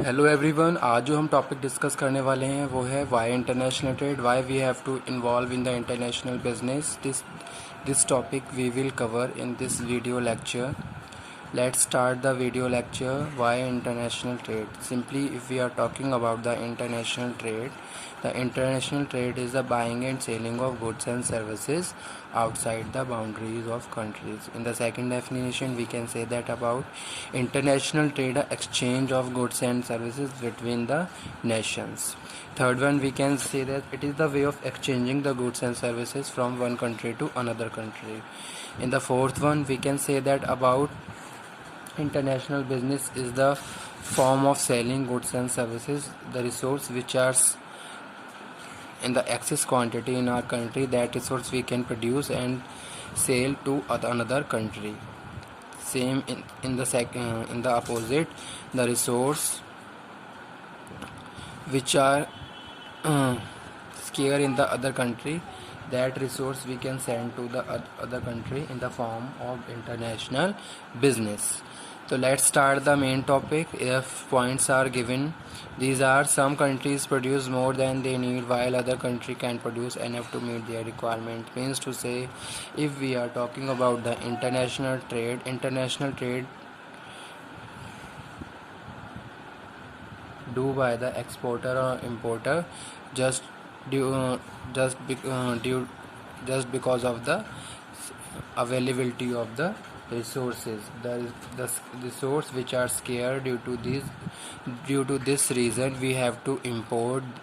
Hello everyone, आज जो हम टॉपिक डिस्कस करने वाले हैं वो है why international trade, why we have to involve in the international business. This topic we will cover in this video lecture. Let's start the video lecture. Why international trade? Simply, if we are talking about the international trade is the buying and selling of goods and services outside the boundaries of countries. In the second definition, we can say that about international trade, exchange of goods and services between the nations. Third one, we can say that it is the way of exchanging the goods and services from one country to another country. In the fourth one, we can say that about international business is the form of selling goods and services, the resource which are in the excess quantity in our country. That resource we can produce and sell to another country. Same in the opposite, the resource which are scarce in the other country, that resource we can send to the other country in the form of international business. So let's start the main topic. If points are given, these are: some countries produce more than they need while other country can produce enough to meet their requirement. Means to say, if we are talking about the international trade do by the exporter or importer just due just because of the availability of the resources, the resource which are scarce. Due to this reason, we have to import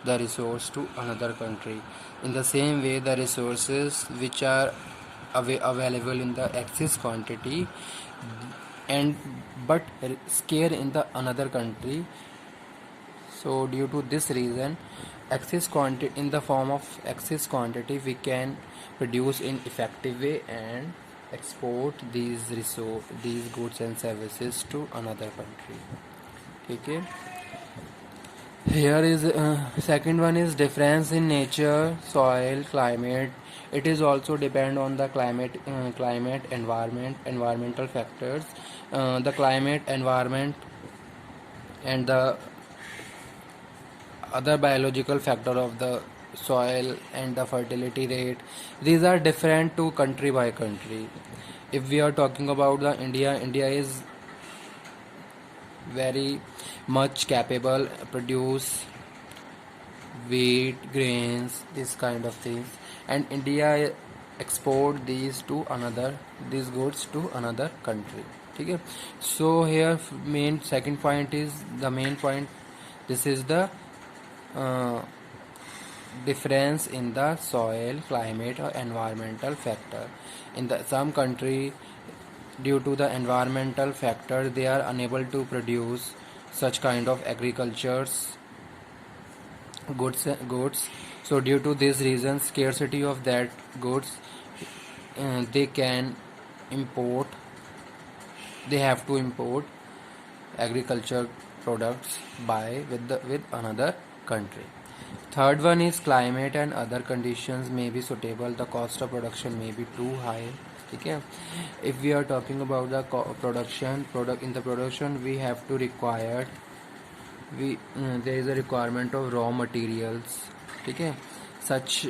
the resource to another country. In the same way, the resources which are available in the excess quantity and but scarce in the another country, so due to this reason, excess quantity in the form of excess quantity we can produce in effective way and export these goods and services to another country. Okay. Here is second one is difference in nature, soil, climate. It is also depend on the climate, environmental factors. The climate, environment, and the other biological factor of the soil and the fertility rate, these are different to country by country. If we are talking about the India is very much capable produce wheat, grains, this kind of things, and India export these goods to another country. Okay. So here main second point is the main point. This is the difference in the soil, climate, or environmental factor. In the some country, due to the environmental factor, they are unable to produce such kind of agriculture's goods. So due to this reason, scarcity of that goods, they can import. They have to import agriculture products with another country. Third one is climate and other conditions may be suitable. The cost of production may be too high. Okay. If we are talking about the production, we have to require there is a requirement of raw materials. Okay. Such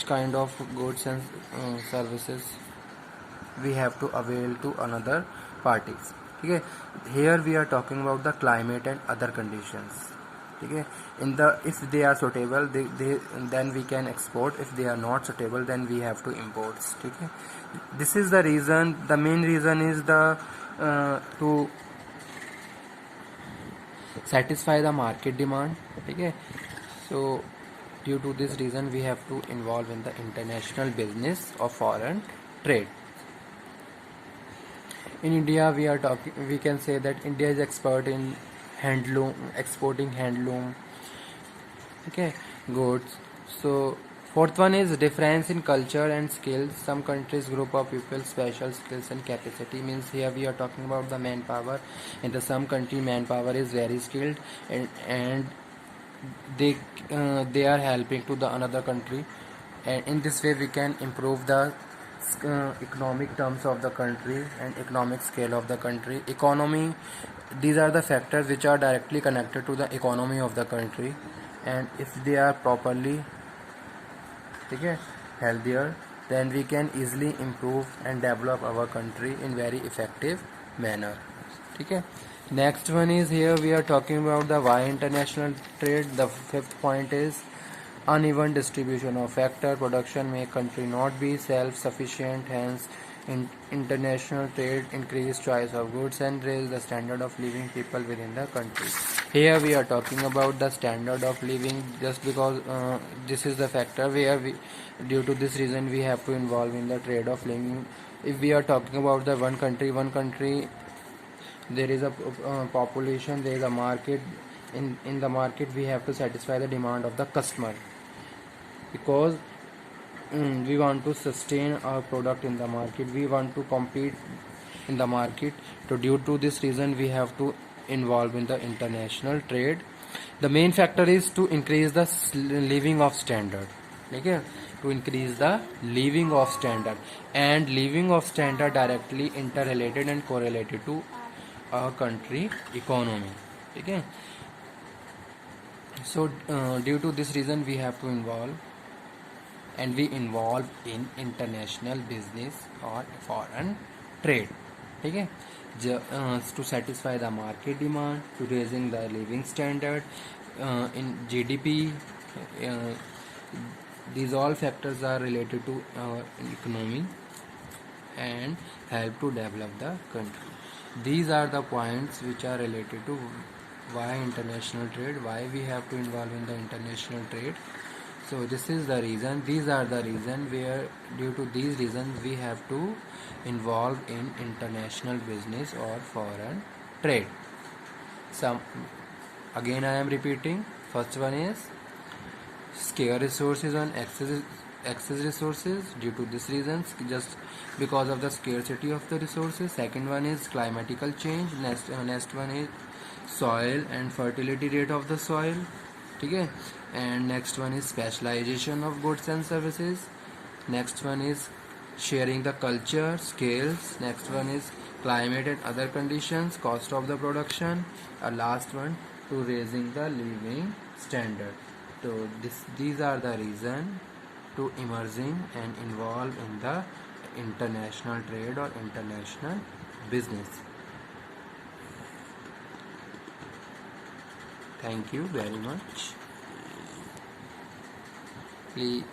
kind of goods and services we have to avail to another parties. Okay. Here we are talking about the climate and other conditions. Okay. If they are suitable, then we can export. If they are not suitable, then we have to import. Okay. This is the reason. The main reason is to satisfy the market demand. Okay. So due to this reason, we have to involve in the international business of foreign trade. In India, we can say that India is expert in exporting handloom, okay, goods. So fourth one is difference in culture and skills. Some countries group of people special skills and capacity. Means here we are talking about the manpower. In the some country, manpower is very skilled and they are helping to the another country, and in this way we can improve the economic terms of the country and economic scale of the country. Economy these are the factors which are directly connected to the economy of the country, and if they are properly okay, healthier, then we can easily improve and develop our country in very effective manner. Okay. Next one is, here we are talking about the why international trade. The fifth point is uneven distribution of factor production make country not be self-sufficient, hence international trade increase choice of goods and raise the standard of living people within the country. Here we are talking about the standard of living, just because this is the factor where we, due to this reason, we have to involve in the trade of living. If we are talking about the one country, there is a population, there is a market. In the market we have to satisfy the demand of the customer, because we want to sustain our product in the market, we want to compete in the market. So due to this reason we have to involve in the international trade. The main factor is to increase the living of standard. Okay, to increase the living of standard, and living of standard directly interrelated and correlated to our country economy. Okay, so due to this reason we have to involve, and we involve in international business or foreign trade. Okay, to satisfy the market demand, to raising the living standard in GDP. uh, these all factors are related to our economy and help to develop the country. These are the points which are related to why international trade, why we have to involve in the international trade. So this is the reason, these are the reason where due to these reasons we have to involve in international business or foreign trade. Some, again I am repeating, first one is scarce resources on excess resources, due to this reasons, just because of the scarcity of the resources. Second one is climatical change. Next one is soil and fertility rate of the soil. Okay, and next one is specialization of goods and services. Next one is sharing the culture scales. Next one is climate and other conditions, cost of the production. Last one, to raising the living standard. So these are the reason to emerging and involve in the international trade or international business. Thank you very much. Please